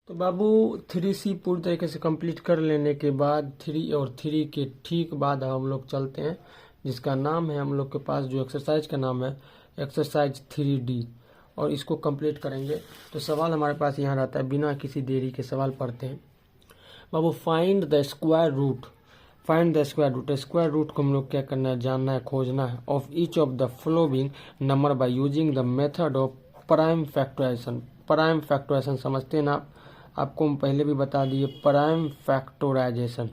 तो बाबू 3C पूरी तरीके से कंप्लीट कर लेने के बाद 3 और 3 के ठीक बाद हम लोग चलते हैं, जिसका नाम है हम लोग के पास जो एक्सरसाइज का नाम है एक्सरसाइज 3D, और इसको कंप्लीट करेंगे। तो सवाल हमारे पास यहाँ रहता है, बिना किसी देरी के सवाल पढ़ते हैं। बाबू find the square root, find the square root. Square root को हम लोग क्या करना है, जानना है, खोजना है। Of each of the following number by using the method of prime factorisation. Prime factorisation समझते हैं ना, आपको हम पहले भी बता दिए। प्राइम फैक्टराइजेशन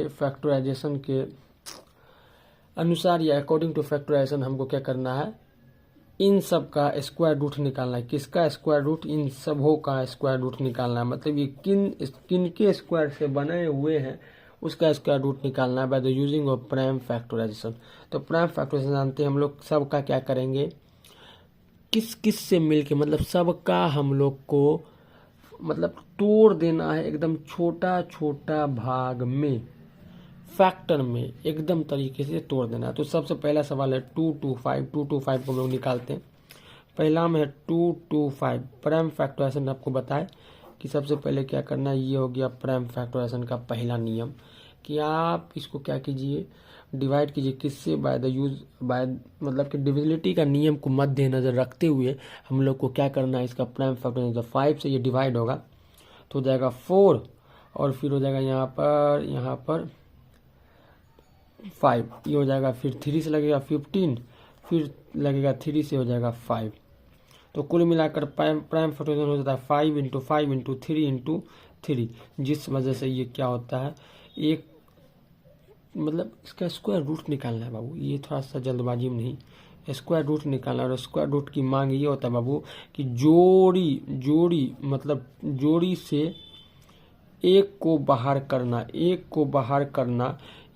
फैक्टराइजेशन के अनुसार या अकॉर्डिंग टू फैक्टराइजेशन हमको क्या करना है, इन सब का स्क्वायर रूट निकालना है। किसका स्क्वायर रूट? इन सबों का स्क्वायर रूट निकालना है। मतलब ये किन के स्क्वायर से बने हुए हैं उसका स्क्वायर रूट निकालना है by the using of prime factorisation. तो प्राइम फैक्टराइजेशन जानते हैं हम लोग, सबका क्या करेंगे, किस किस से मिलके, मतलब सबका हम लोग को मतलब तोड़ देना है एकदम छोटा छोटा भाग में, फैक्टर में एकदम तरीके से तोड़ देना है। तो सबसे पहला सवाल है 2 to 5। 2 to 5 को हम लोग निकालते हैं। पहला में है 2 to 5। प्राइम फैक्टराइजेशन आपको बताए कि सबसे पहले क्या करना है, ये हो गया प्राइम फैक्टराइजेशन का पहला नियम कि आप इसको क्या कीजिए, डिवाइड कीजिए। किससे? बाय द यूज बाय, मतलब कि डिविजिबिलिटी का नियम को मद्देनजर रखते हुए हम लोग को क्या करना है, इसका प्राइम फैक्टराइजेशन 5 से ये डिवाइड होगा तो हो जाएगा 4, और फिर हो जाएगा यहाँ पर 5, ये हो जाएगा। फिर 3 से लगेगा 15, फिर लगेगा 3 से हो जाएगा 5। तो कुल मिलाकर प्राइम फैक्टराइजेशन हो जाता है 5 इंटू 5 इंटू 3 इंटू 3, जिस वजह से ये क्या होता है, एक मतलब इसका स्क्वायर रूट निकालना है बाबू। ये थोड़ा सा जल्दबाजी में नहीं, स्क्वायर रूट निकालना है। और स्क्वायर रूट की मांग ये होता है बाबू कि जोड़ी मतलब जोड़ी से एक को बाहर करना,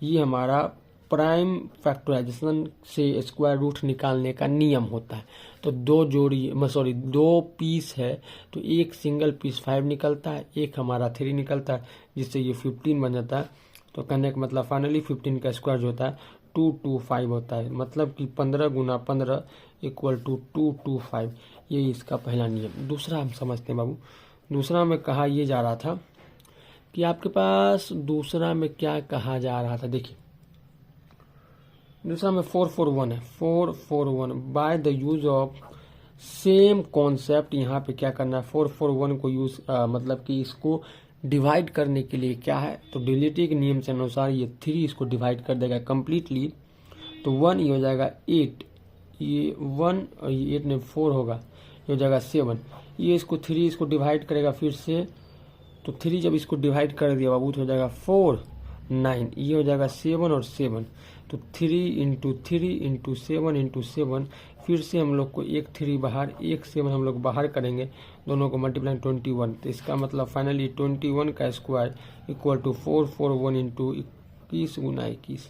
ये हमारा प्राइम फैक्टराइजेशन से स्क्वायर रूट निकालने का नियम होता है। तो दो पीस है तो एक सिंगल पीस 5 निकलता है, एक हमारा 3 निकलता है, जिससे ये 15 बन जाता है। तो कहने का मतलब फाइनली 15 का स्क्वायर जो होता है 2 to 5 होता है, मतलब कि 15 गुना 15 इक्वल टू 2 to 5। ये इसका पहला नियम। दूसरा हम समझते हैं बाबू। दूसरा में कहा ये जा रहा था कि आपके पास दूसरा में क्या कहा जा रहा था, देखिए दूसरा में 441 है। 441 by the use of same concept. यहाँ पे क्या करना है, 441 को यूज मतलब कि इसको डिवाइड करने के लिए क्या है, तो डिविजिबिलिटी के नियम से अनुसार ये 3 इसको डिवाइड कर देगा कम्प्लीटली। तो 1 ये हो जाएगा 8, ये 1 और ये 8 में 4 होगा, ये हो जाएगा 7। ये इसको 3 इसको डिवाइड करेगा फिर से, तो 3 जब इसको डिवाइड कर दिया बाबू तो हो जाएगा 4 9, ये हो जाएगा 7 और 7। तो 3 इंटू 3 इंटू 7 इंटू 7, फिर से हम लोग को एक 3 बाहर एक 7 हम लोग बाहर करेंगे, दोनों को मल्टीप्लाई 21। तो इसका मतलब फाइनली 21 का स्क्वायर इक्वल टू 441 इंटू 21 गुना 21।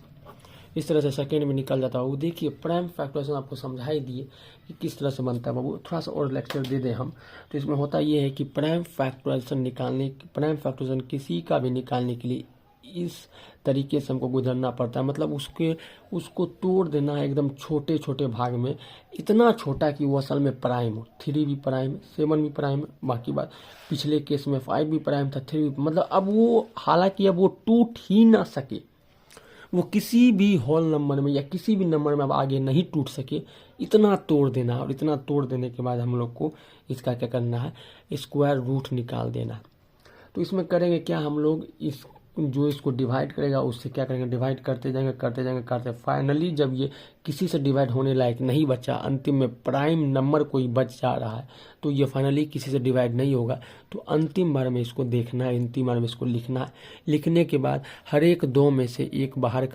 इस तरह से सेकेंड में निकल जाता है। वो देखिए प्राइम फैक्टराइजेशन आपको समझा ही दिए कि किस तरह से बनता है बाबू। थोड़ा सा और लेक्चर दे दें हम, तो इसमें होता ये है कि प्राइम फैक्टराइजेशन किसी का भी निकालने के लिए इस तरीके से हमको गुजरना पड़ता है। मतलब उसको तोड़ देना है एकदम छोटे छोटे भाग में, इतना छोटा कि वो असल में प्राइम हो। 3 भी प्राइम है, 7 भी प्राइम है, बाकी बात पिछले केस में 5 भी प्राइम था, 3 भी, मतलब अब वो हालांकि अब वो टूट ही ना सके, वो किसी भी होल नंबर में या किसी भी नंबर में अब आगे नहीं टूट सके, इतना तोड़ देना। और इतना तोड़ देने के बाद हम लोग को इसका क्या करना है, स्क्वायर रूट निकाल देना। तो इसमें करेंगे क्या हम लोग, जो इसको डिवाइड करेगा उससे क्या करेंगे, डिवाइड करते फाइनली जब ये किसी से डिवाइड होने लायक नहीं बचा, अंतिम में प्राइम नंबर कोई बच जा रहा है, तो ये फाइनली किसी से डिवाइड नहीं होगा। तो अंतिम बार में इसको देखना है, अंतिम बार में इसको लिखना है। लिखने के बाद हर एक 2 में से एक बाहर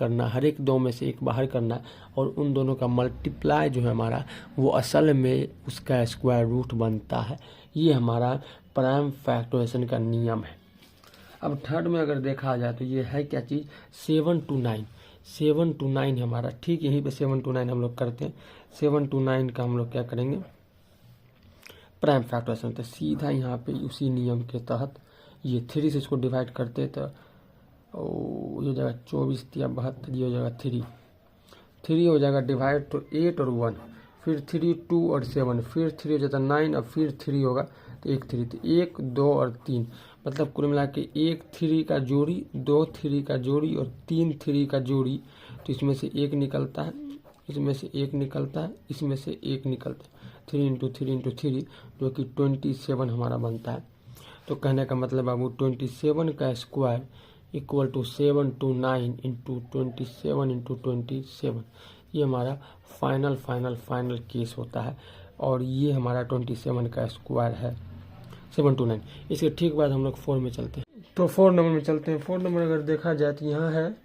करना, और उन दोनों का मल्टीप्लाई जो है हमारा, वो असल में उसका स्क्वायर रूट बनता है। ये हमारा प्राइम फैक्टराइजेशन का नियम है। अब थर्ड में अगर देखा जाए तो ये है क्या चीज़, 7 to 9। 7 to 9 हमारा, ठीक यहीं पे 7 to 9 हम लोग करते हैं। 7 to 9 का हम लोग क्या करेंगे, प्राइम फैक्टराइजेशन। तो सीधा यहाँ पे उसी नियम के तहत ये 3 से इसको डिवाइड करते तो ये हो जाएगा 24 या 72, ये हो जाएगा 3 हो जाएगा डिवाइड, तो 8 और 1 फिर 3 2 और 7, फिर 3 हो जाता है 9, अब फिर 3 होगा तो 1 3, तो 1 2 और 3, मतलब कुल मिला के 1 3 का जोड़ी, 2 3 का जोड़ी और 3 3 का जोड़ी। तो इसमें से एक निकलता है, इसमें से एक निकलता है, इसमें से एक निकलता है, 3 इंटू 3 इंटू 3, जो कि 27 हमारा बनता है। तो कहने का मतलब बाबू 27 का square equal to 729 into 27 into 27, ये हमारा फाइनल केस होता है। और ये हमारा 27 का स्क्वायर है 729। इसके ठीक बाद हम लोग 4 में चलते हैं। तो 4 नंबर में चलते हैं। 4 नंबर अगर देखा जाए तो यहाँ है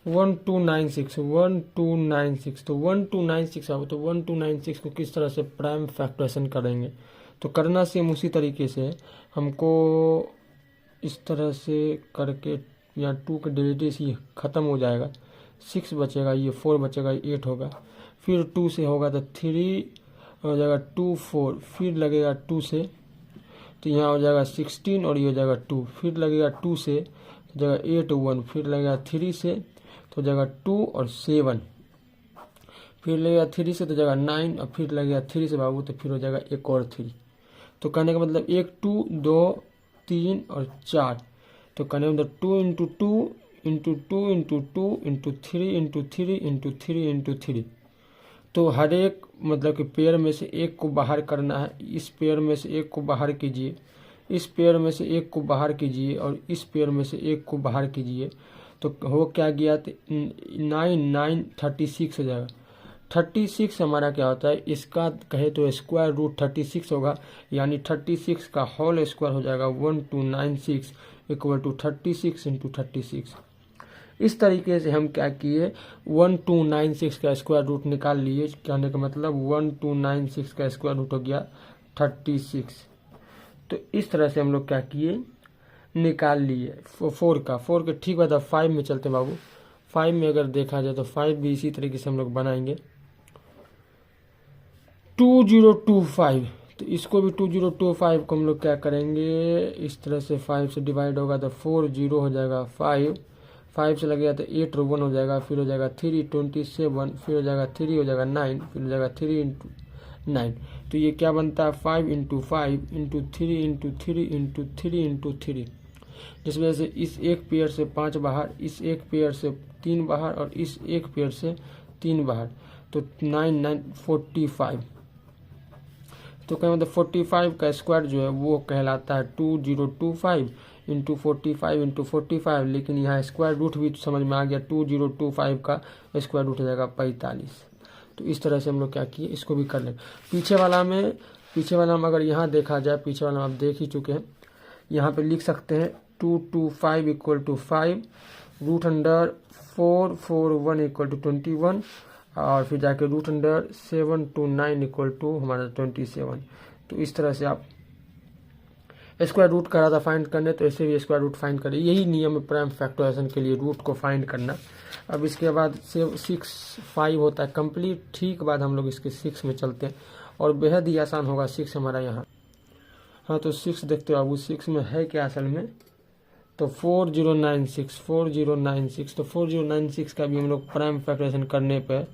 1296, 1296। तो 1296 आओ, तो 1296 को किस तरह से प्राइम फैक्टराइजेशन करेंगे, तो करना सेम उसी तरीके से हमको इस तरह से करके, यहाँ 2 के डेरिवेटिव से ये ख़त्म हो जाएगा, 6 बचेगा, ये 4 बचेगा, 8 होगा, फिर 2 से होगा तो 3 हो जाएगा 2 4, फिर लगेगा 2 से तो यहाँ हो जाएगा 16 और ये हो जाएगा 2, फिर लगेगा 2 से तो जाएगा 8 1, फिर लगेगा 3 से तो जाएगा 2 और 7, फिर लगेगा 3 से तो जाएगा 9 और फिर लगेगा 3 से बाबू तो फिर हो जाएगा एक और 3। तो कहने का मतलब 1 2 2 3 और 4, तो कहने का मतलब 2 into 2 into 2 into 2 into 3 into 3 into 3 into 3। तो हर एक मतलब कि पेयर में से एक को बाहर करना है, इस पेयर में से एक को बाहर कीजिए, इस पेयर में से एक को बाहर कीजिए और इस पेयर में से एक को बाहर कीजिए। तो हो क्या गया, 9 9 36 हो जाएगा। 36 हमारा क्या होता है, इसका कहे तो स्क्वायर रूट 36 होगा, यानी 36 का होल स्क्वायर हो जाएगा 1296 इक्वल टू 36 इंटू 36। इस तरीके से हम क्या किए, 1296 का स्क्वायर रूट निकाल लिए। कहने का मतलब 1296 का स्क्वायर रूट हो गया 36। तो इस तरह से हम लोग क्या किए, निकाल लिए 4 के ठीक बाद 5 में चलते बाबू। 5 में अगर देखा जाए तो 5 भी इसी तरीके से हम लोग बनाएंगे 2025। तो इसको भी 2025 को हम लोग क्या करेंगे, इस तरह से 5 से डिवाइड होगा तो 4 0 हो जाएगा 5 से लगेगा तो 8 और 1 हो जाएगा, फिर हो जाएगा 3 27, फिर हो जाएगा 3 हो जाएगा 9, फिर हो जाएगा 3 इंटू 9। तो ये क्या बनता है 5 into 5 into 3 into 3 into 3 into 3, जिस वजह से इस एक पेयर से 5 बाहर, इस एक पेयर से 3 बाहर और इस एक पेयर से 3 बाहर, तो 9 9 45। तो क्या मतलब 45 का स्क्वायर जो है वो कहलाता है 2025 इंटू 45 इंटू 45, लेकिन यहाँ स्क्वायर रूट भी समझ में आ गया, 2025 का स्क्वायर रूट हो जाएगा 45। तो इस तरह से हम लोग क्या किए, इसको भी कर लें। पीछे वाला में अगर यहाँ देखा जाए, पीछे वाला में आप देख ही चुके हैं, यहाँ पे लिख सकते हैं 225 equal to 5, root under 441 equal to 21, और फिर जाके रूट अंडर 729 इक्वल टू हमारा 27। तो इस तरह से आप स्क्वायर रूट करा था फाइंड करने, तो ऐसे भी स्क्वायर रूट फाइंड करें। यही नियम है प्राइम फैक्टराइजेशन के लिए, रूट को फाइंड करना। अब इसके बाद 6 5 होता है कंप्लीट। ठीक बाद हम लोग इसके 6 में चलते हैं और बेहद ही आसान होगा 6 हमारा यहाँ। हाँ तो 6 देखते हो अब 6 में है क्या असल में, तो 4096। तो 4096 का भी हम लोग प्राइम फैक्टराइजेशन करने पे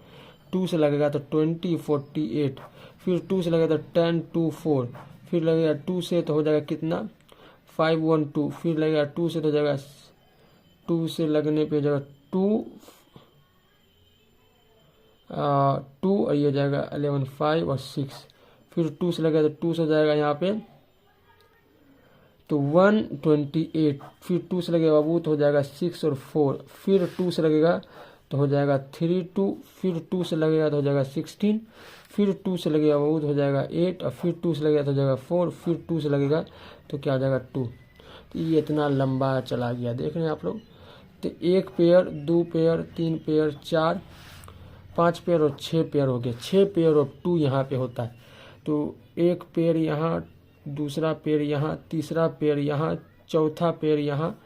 2 से लगेगा तो 20 48, फिर 2 से लगेगा तो 10 2 4, फिर लगेगा 2 से तो हो जाएगा कितना 512, फिर लगेगा 2 से तो हो जाएगा 2 से लगने पे हो जाएगा 2 और ये हो जाएगा 11 5 और 6, फिर 2 से लगेगा तो 2 से हो जाएगा यहाँ पे तो 128, फिर 2 से लगेगा बाबू तो हो जाएगा 6 और 4, फिर 2 से लगेगा तो हो जाएगा 3 2, फिर 2 से लगेगा तो हो जाएगा 16, फिर 2 से लगेगा बाबू तो हो जाएगा 8, और फिर 2 से लगेगा तो हो जाएगा 4, फिर 2 से लगेगा तो क्या हो जाएगा 2। तो ये इतना लंबा चला गया, देख रहे हैं आप लोग। तो 1 पेयर 2 पेयर 3 पेयर 4 5 पेयर और 6 पेयर हो गए। 6 पेयर ऑफ 2 यहाँ पे होता है। तो 1 पेयर यहाँ, दूसरा पेयर यहाँ, तीसरा पेयर यहाँ, चौथा पेयर यहाँ,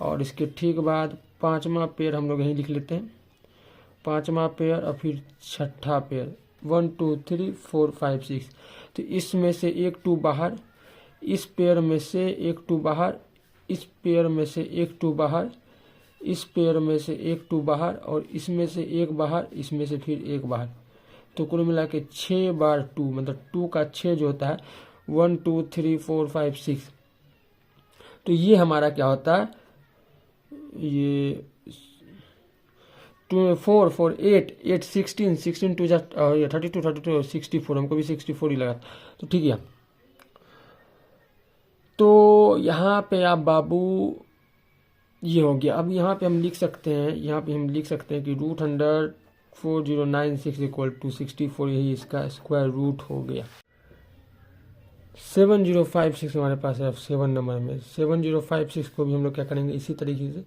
और इसके ठीक बाद 5वां पेयर हम लोग यहीं लिख लेते हैं, 5वां पेयर और फिर 6ठा पेयर 1 2 3 4 5 6। तो इसमें से 1 2 बाहर, इस पेयर में से 1 2 बाहर, इस पेयर में से 1 2 बाहर, इस पेयर में से 1 2 बाहर, और इसमें से 1 बाहर, इसमें से फिर 1 बाहर। तो कुल मिला के 6 बार 2, मतलब 2 का 6 जो होता है 1 2 3 4 5 6। तो ये हमारा क्या होता है, ये 4 4 8 8 16 16 टू 32 32 64, हमको भी 64 ही लगा। तो ठीक है, तो यहाँ पे आप बाबू ये हो गया। अब यहाँ पे हम लिख सकते हैं, यहाँ पे हम लिख सकते हैं कि √100,4096 इक्वल टू 64, यही इसका स्क्वायर रूट हो गया। 7056 हमारे पास है 7 नंबर में। 7056 को भी हम लोग क्या करेंगे, इसी तरीके से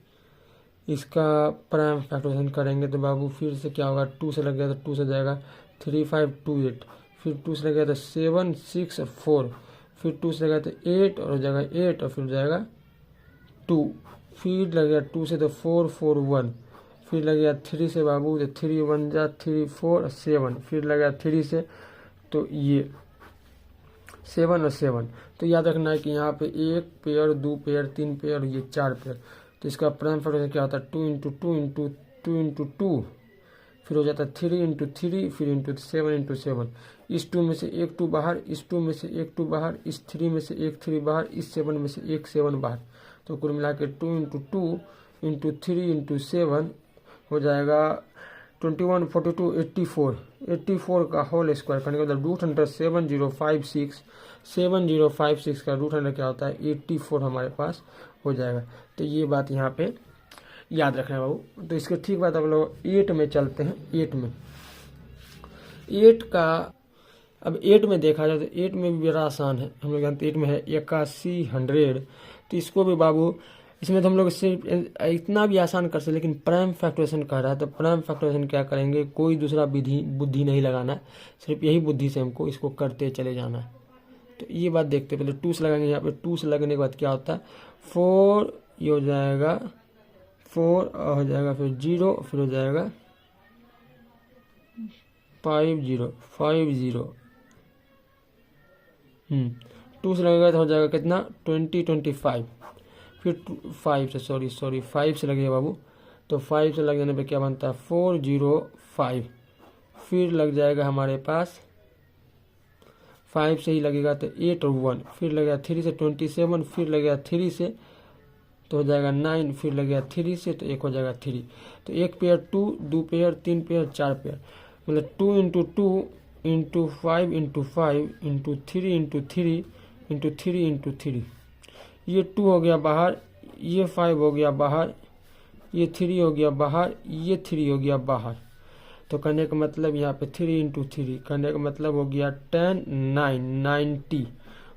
इसका प्राइम फैक्टराइजेशन करेंगे। तो बाबू फिर से क्या होगा, 2 से लग गया तो 2 से जाएगा 3528, फिर 2 से लग गया तो 764, फिर 2 से लगा तो 8 और हो जाएगा 8 और फिर जाएगा 2, फिर लग गया 2 से तो 441, फिर लग गया 3 से बाबू तो 3 1 जा 3 4 7, फिर लग गया 3 से तो ये 7 और 7। तो याद रखना है कि यहाँ पे 1 पेयर 2 पेयर 3 पेयर और ये 4 पेयर। तो इसका प्राइम फैक्टराइजेशन क्या होता है, 2 इंटू 2 इंटू 2 इंटू 2, फिर हो जाता है 3 इंटू 3, फिर इंटू 7 इंटू 7। इस 2 में से एक 2 बाहर, इस 2 में से एक 2 बाहर, इस 3 में से एक 3 बाहर, इस 7 में से एक 7 बाहर। तो कुल मिला के 2 इंटू 2 इंटू 3 इंटू 7 हो जाएगा 21 42 84, 84 का होल स्क्वायर करने के बाद √100,7056 का √100 क्या होता है 84 हमारे पास हो जाएगा। तो ये बात यहाँ पे याद रखना है बाबू। तो इसके ठीक बाद हम लोग 8 में चलते हैं। 8 में 8 का, अब 8 में देखा जाए तो 8 में भी बड़ा आसान है। हम लोग जानते 8 में है 8100। तो इसको भी बाबू, इसमें तो हम लोग सिर्फ इतना भी आसान कर सकते, लेकिन प्राइम फैक्टराइजेशन कह रहा है तो प्राइम फैक्टराइजेशन क्या करेंगे, कोई दूसरा बुद्धि नहीं लगाना है, सिर्फ यही बुद्धि से हमको इसको करते चले जाना है। तो ये बात देखते पहले 2 से लगाएंगे। यहाँ पे 2 से लगने के बाद क्या होता है 4, ये हो जाएगा 4 और हो जाएगा फिर 0, फिर हो जाएगा 50 50। 2 से लगेगा तो हो जाएगा कितना 20 25, फिर 5 से सॉरी 5 से लगेगा बाबू। तो 5 से लग जाने पे क्या बनता है 405, फिर लग जाएगा हमारे पास 5 से ही लगेगा तो 8 और 1, फिर लगेगा 3 से 27, फिर लगेगा 3 से तो हो जाएगा 9, फिर लगेगा 3 से तो 1 हो जाएगा 3। तो 1 पेयर 2 2 पेयर 3 पेयर 4 पेयर, मतलब 2 into 2 into 5 into 5 into 3 into 3 into 3 into 3। ये 2 हो गया बाहर, ये 5 हो गया बाहर, ये 3 हो गया बाहर, ये 3 हो गया बाहर। तो कहने का मतलब यहाँ पे 3 इंटू 3 कहने का मतलब हो गया 10 9 90।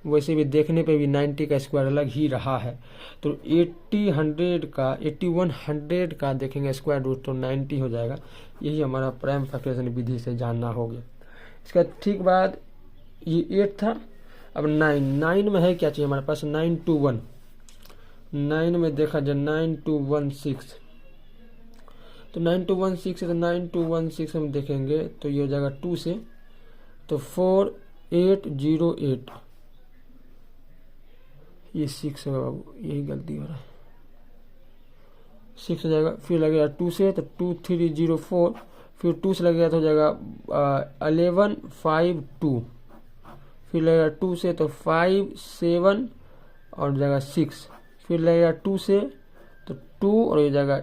वैसे भी देखने पे भी 90 का स्क्वायर अलग ही रहा है। तो 8100 का देखेंगे स्क्वायर रूट तो 90 हो जाएगा। यही हमारा प्राइम फैक्टराइजेशन विधि से जानना हो गया। इसका ठीक बाद ये 8 था। अब 9 में है क्या चाहिए हमारे पास 921। 9 में देखा जाए 9216, तो 9216 है तो 9216 हम देखेंगे तो ये हो जाएगा 2 से तो 4808, ये 6 होगा बाबू, यही गलती हो रहा है 6 हो जाएगा। फिर लगेगा 2 से तो 2304, फिर 2 से लगेगा तो हो जाएगा 1152, फिर लगेगा 2 से तो 5 7 और हो जाएगा 6, फिर लगेगा 2 से तो 2 और हो जाएगा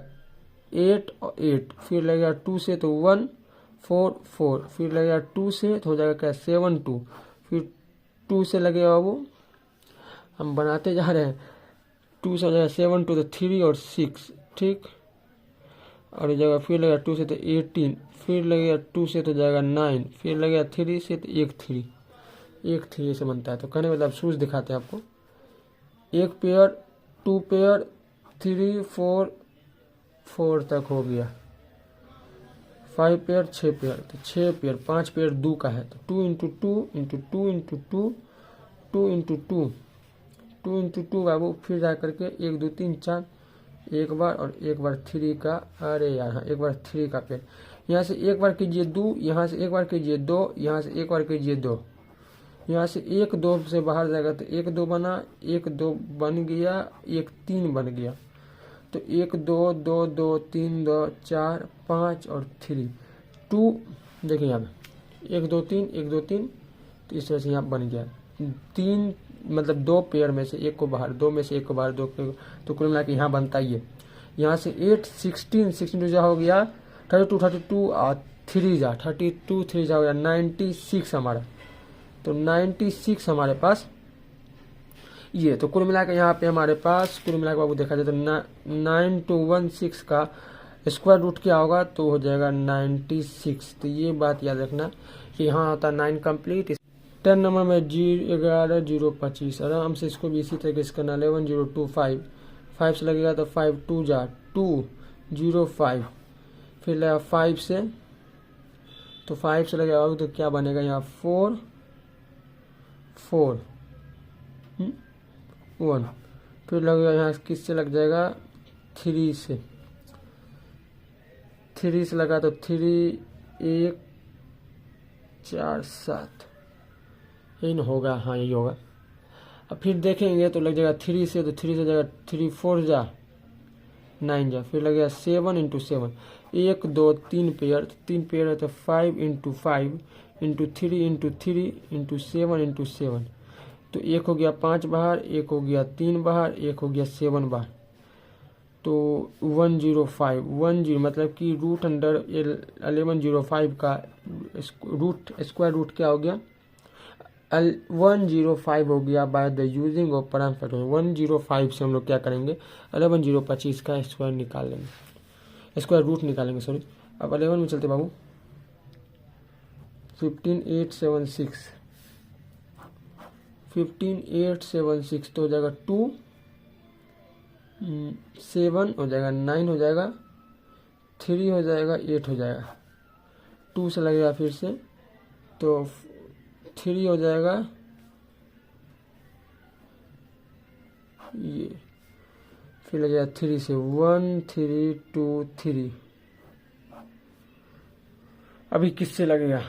8 और 8, फिर लगेगा 2 से तो 1 4 4, फिर लगेगा 2 से तो हो जाएगा क्या 7 2, फिर 2 से लगेगा बाबू हम बनाते जा रहे हैं 2 से हो जाएगा 7 2 तो 3 और 6 ठीक, और हो जाएगा फिर लगेगा 2 से तो 18, फिर लगेगा 2 से तो जाएगा 9, फिर लगेगा 3 से तो 1 3 से बनता है। तो कहने मतलब सूज दिखाते हैं आपको 1 पेयर 2 पेयर 3 4 4 तक हो गया, 5 पेयर 6 पेयर तो 6 पेयर 5 पेयर 2 का है तो 2 into 2 into 2 into 2 2 into 2 2 into 2 बाबू, फिर जा करके 1 2 3 4 एक बार और एक बार 3 का, अरे यार हाँ एक बार 3 का पेयर, यहाँ से एक बार कीजिए 2, यहाँ से एक बार कीजिए 2, यहाँ से एक बार कीजिए 2, यहाँ से 1 2 से बाहर जाएगा तो 1 2 बना, 1 2 बन गया, 1 3 बन गया, तो 1 2 2 2 3 2 4 5 और 3 2 देखिए यहाँ पे 1 2 3 1 2 3, तो इस तरह से यहाँ बन गया 3, मतलब 2 पेयर में से एक को बाहर, 2 में से एक को बाहर, 2 तो कुल मिला के यहाँ बनता ही है। यहाँ से 8 16 16 जा हो गया 32 32 और 3 जा 32 3 जा हो गया 96 हमारा। तो 96 हमारे पास ये, तो कुल मिला के यहाँ पे हमारे पास कुल मिला के बाबू देखा जाए तो 9216 का स्क्वायर रूट क्या होगा, तो हो जाएगा 96। तो ये बात याद रखना कि यहाँ होता 9 कंप्लीट। 10 नंबर में 11 0 25 आराम से इसको भी इसी तरीके से करना। 11 0 2 5 5 से लगेगा तो 5 2 जा 2 0 5, फिर लगेगा 5 से, तो 5 से लगेगा तो क्या बनेगा यहाँ 4 4 1, फिर लगेगा यहाँ किससे लग जाएगा 3 से, 3 से लगा तो 3 1 4 7 यही ना होगा, हाँ यही होगा। अब फिर देखेंगे तो लग जाएगा 3 से, तो 3 से जाएगा 3 4 जा 9 जा, फिर लगेगा 7 इंटू 7 1 2 3 पेयर, 3 पेयर है तो 5 into 5 into 3 into 3 into 7 into 7, तो 1 हो गया 5 बाहर, 1 हो गया 3 बाहर, 1 हो गया 7 बाहर, तो 105 10 मतलब कि रूट अंडर 1105 का रूट स्क्वायर रूट क्या हो गया 105 हो गया by the using of prime factorisation. 105 से हम लोग क्या करेंगे 11025 का स्क्वायर निकाल लेंगे, स्क्वायर रूट निकालेंगे सॉरी। अब 11 में चलते बाबू 15876 15876 तो हो जाएगा 2 7 हो जाएगा 9 हो जाएगा 3 हो जाएगा 8 हो जाएगा, 2 से लगेगा फिर से तो 3 हो जाएगा ये, फिर लगेगा 3 से 1 3 2 3, अभी किससे लगेगा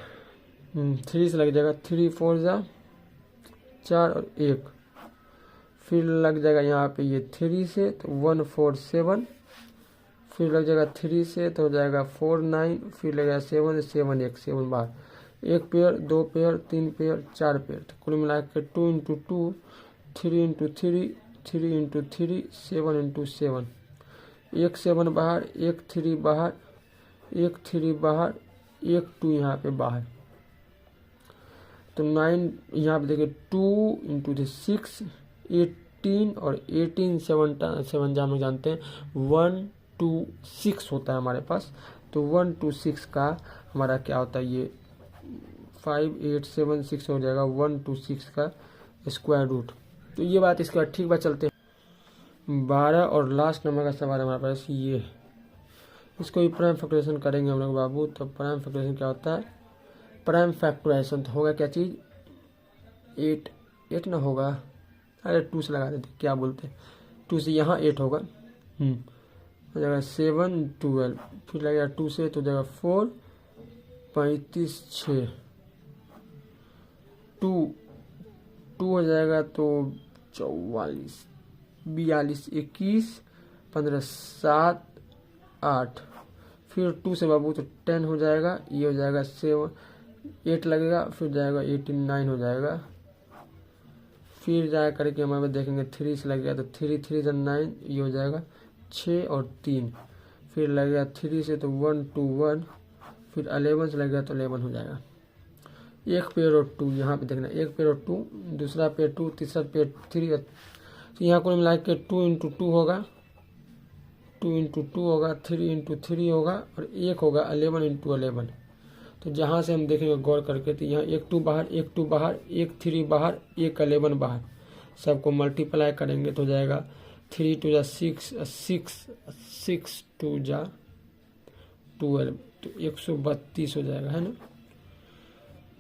3 से लग जाएगा 3 4 जा 4 और 1, फिर लग जाएगा यहाँ पे ये 3 से तो 1 4 7, फिर लग जाएगा 3 से तो हो जाएगा 4 9, फिर लगेगा 7 7 1 7 बाहर, 1 पेयर 2 पेयर 3 पेयर 4 पेयर, तो कुल मिला के 2 इंटू 2 3 इंटू 3 3 इंटू 3 7 इंटू 7, 1 7 बाहर 1 3 बाहर 1 3 बाहर 1 2 यहाँ पे बाहर, तो 9 यहाँ पे देखिए 2 इंटू 6 18 और 18 7 जान जानते हैं 1 2 6 होता है हमारे पास, तो 1 2 6 का हमारा क्या होता है ये 5 8 7 6 हो जाएगा 1 2 6 का स्क्वायर रूट। तो ये बात इसके बाद ठीक बात चलते हैं 12 और लास्ट नंबर का सवाल हमारे पास ये, इसको भी प्राइम फैक्टराइजेशन करेंगे हम लोग बाबू। तो प्राइम फैक्टराइजेशन क्या होता है, प्राइम फैक्टराइजेशन तो होगा क्या चीज़ 8 ना होगा, अरे 2 से लगा देते क्या बोलते हैं 2 से यहाँ 8 होगा हो जाएगा 7 12, फिर लगेगा 2 से तो जाएगा 4 35 6 2 हो जाएगा तो 44 42 21 15 7 8, फिर 2 से बाबू तो 10 हो जाएगा, ये हो जाएगा 7 8 लगेगा, फिर जाएगा 18 9 हो जाएगा, फिर जाए करके हमारे देखेंगे 3 से लगेगा तो 3 3 9 ये हो जाएगा 6 और 3, फिर लगेगा 3 से तो 1 2 1, फिर 11 से लगेगा तो 11 हो जाएगा, एक पेयर और 2 यहाँ पे देखना, एक पेयर और 2 दूसरा पेयर 2 तीसरा पेयर 3, तो यहाँ कुल मिला के 2 इंटू 2 होगा 2 इंटू 2 होगा 3 इंटू 3 होगा और 1 होगा 11 इंटू 11। तो जहाँ से हम देखेंगे गौर करके तो यहाँ 1 2 बाहर 1 2 बाहर 1 3 बाहर 1 11 बाहर, सबको मल्टीप्लाई करेंगे तो जाएगा 3 2 जा 6 6 2 जा 12, तो 132 हो जाएगा है ना,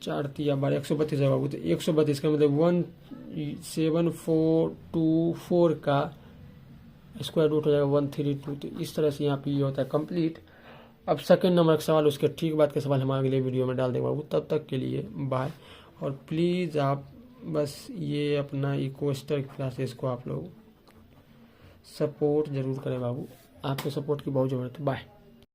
4 3 12 132 है बाबू। तो 132 का मतलब 1724 का स्क्वायर रूट हो जाएगा 132। तो इस तरह से यहाँ पे ये होता है कंप्लीट। अब सेकंड नंबर का सवाल उसके ठीक बाद के सवाल हमारे अगले वीडियो में डाल देंगे बाबू, तब तक के लिए बाय। और प्लीज़ आप बस ये अपना इकोस्टर क्लासेस को आप लोग सपोर्ट ज़रूर करें बाबू, आपके सपोर्ट की बहुत ज़रूरत है। बाय।